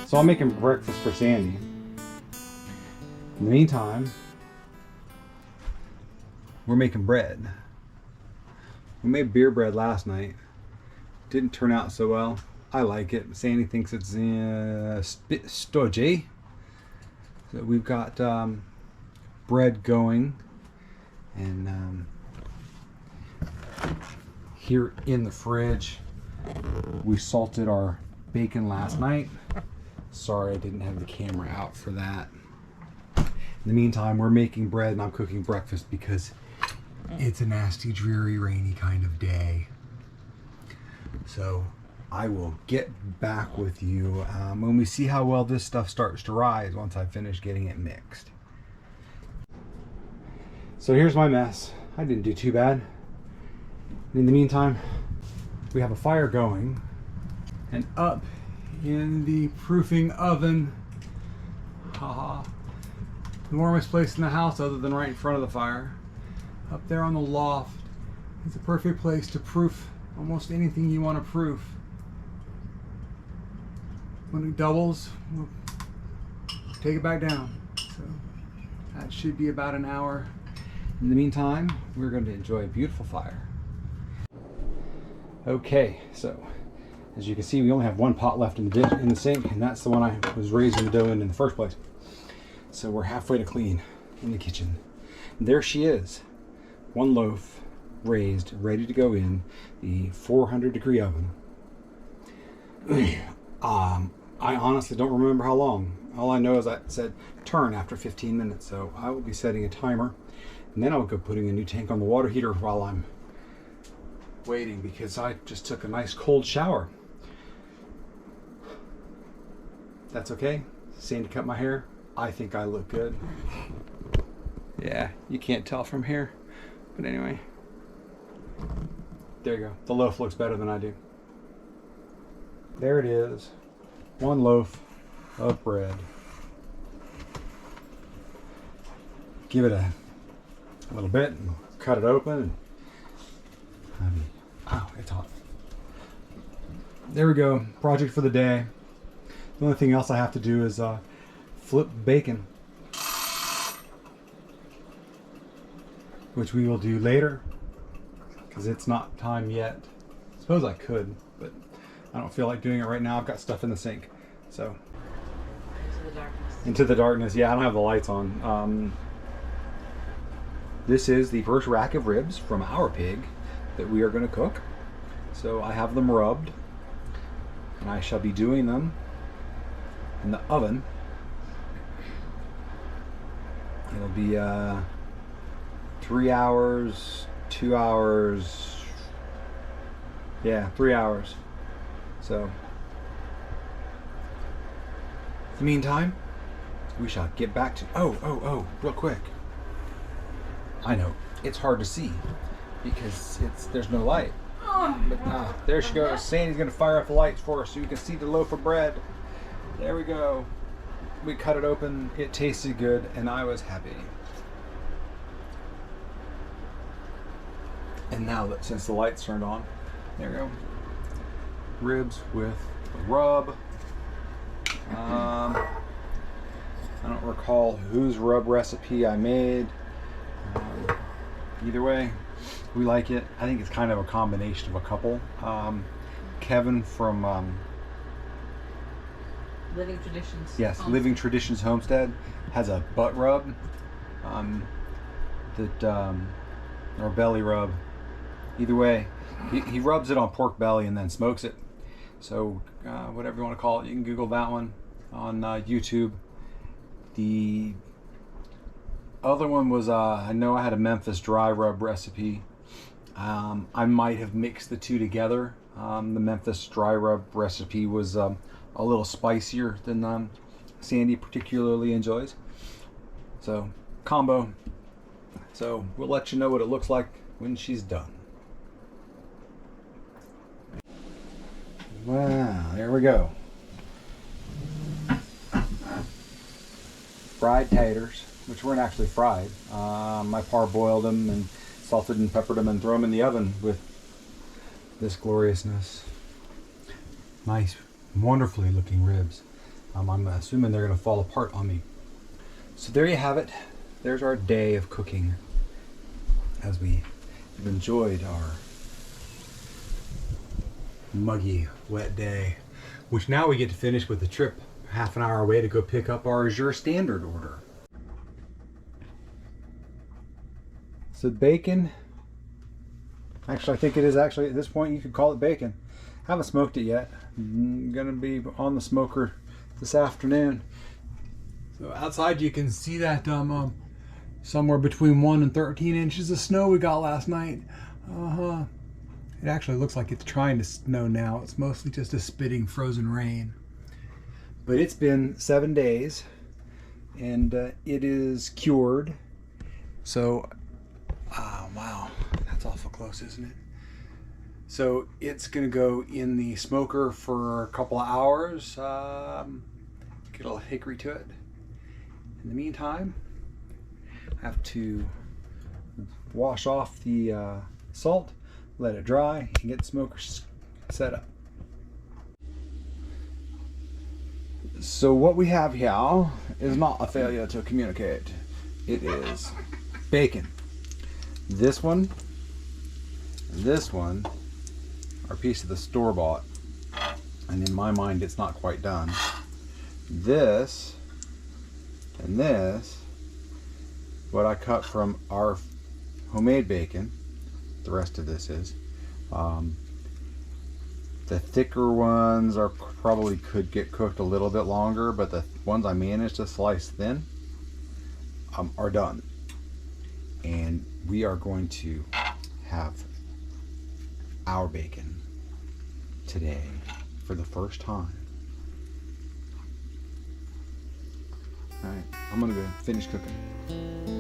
So I'm making breakfast for Sandy. In the meantime, we're making bread. We made beer bread last night. Didn't turn out so well. I like it. Sandy thinks it's stodgy. So we've got bread going, and here in the fridge we salted our bacon last night. Sorry I didn't have the camera out for that. In the meantime, we're making bread and I'm cooking breakfast because it's a nasty, dreary, rainy kind of day. So I will get back with you when we see how well this stuff starts to rise once I finish getting it mixed. So here's my mess. I didn't do too bad. In the meantime, we have a fire going, and up in the proofing oven, haha, the warmest place in the house other than right in front of the fire, up there on the loft, it's a perfect place to proof almost anything you want to proof. When it doubles, we'll take it back down. So that should be about an hour. In the meantime, we're going to enjoy a beautiful fire. Okay, so as you can see, we only have one pot left in the sink, and that's the one I was raising the dough in the first place. So we're halfway to clean in the kitchen. And there she is, one loaf raised, ready to go in the 400-degree oven. I honestly don't remember how long. All I know is I said turn after 15 minutes, so I will be setting a timer, and then I'll go putting a new tank on the water heater while I'm waiting, because I just took a nice cold shower. That's okay. Sandy cut my hair. I think I look good. Yeah, you can't tell from here, but anyway, there you go. The loaf looks better than I do. There it is. One loaf of bread. Give it a little bit and cut it open. And, oh, it's hot. There we go. Project for the day. The only thing else I have to do is flip bacon, which we will do later because it's not time yet. I suppose I could, but I don't feel like doing it right now. I've got stuff in the sink. So Into the darkness. Into the darkness. Yeah, I don't have the lights on. This is the first rack of ribs from our pig that we are going to cook. So I have them rubbed, and I shall be doing them in the oven. It'll be 3 hours, 2 hours. Yeah, 3 hours. So in the meantime, we shall get back to real quick. I know it's hard to see because there's no light. But there she goes. Sandy's gonna fire up the lights for us so you can see the loaf of bread. There we go. We cut it open. It tasted good, and I was happy. And now that since the lights turned on, there we go. Ribs with the rub. I don't recall whose rub recipe I made. Either way, we like it. I think it's kind of a combination of a couple. Kevin from Living Traditions. Yes, Homestead. Living Traditions Homestead has a butt rub, or belly rub. Either way, he rubs it on pork belly and then smokes it. So whatever you want to call it, you can Google that one on YouTube. The other one was I know I had a Memphis dry rub recipe. I might have mixed the two together. The Memphis dry rub recipe was a little spicier than Sandy particularly enjoys. So combo. So we'll let you know what it looks like when she's done. Wow, there we go. Fried taters, which weren't actually fried. My parboiled them and salted and peppered them and threw them in the oven with this gloriousness. Nice, wonderfully looking ribs. I'm assuming they're going to fall apart on me. So there you have it. There's our day of cooking as we have enjoyed our muggy, wet day, which now we get to finish with the trip half an hour away to go pick up our Azure Standard order. So bacon, actually I think it is actually, at this point you could call it bacon. Haven't smoked it yet. I'm gonna be on the smoker this afternoon. So outside you can see that somewhere between 1 and 13 inches of snow we got last night. It actually looks like it's trying to snow now. It's mostly just a spitting frozen rain. But it's been 7 days and it is cured. So, wow, that's awful close, isn't it? So it's gonna go in the smoker for a couple of hours. Get a little hickory to it. In the meantime, I have to wash off the salt, let it dry, and get the smoker set up. So what we have here is not a failure to communicate. It is bacon. This one, and this one are a piece of the store-bought, and in my mind it's not quite done. This and this, what I cut from our homemade bacon. The rest of this is the thicker ones are probably could get cooked a little bit longer, but the ones I managed to slice thin are done, and we are going to have our bacon today for the first time. All right, I'm gonna go finish cooking.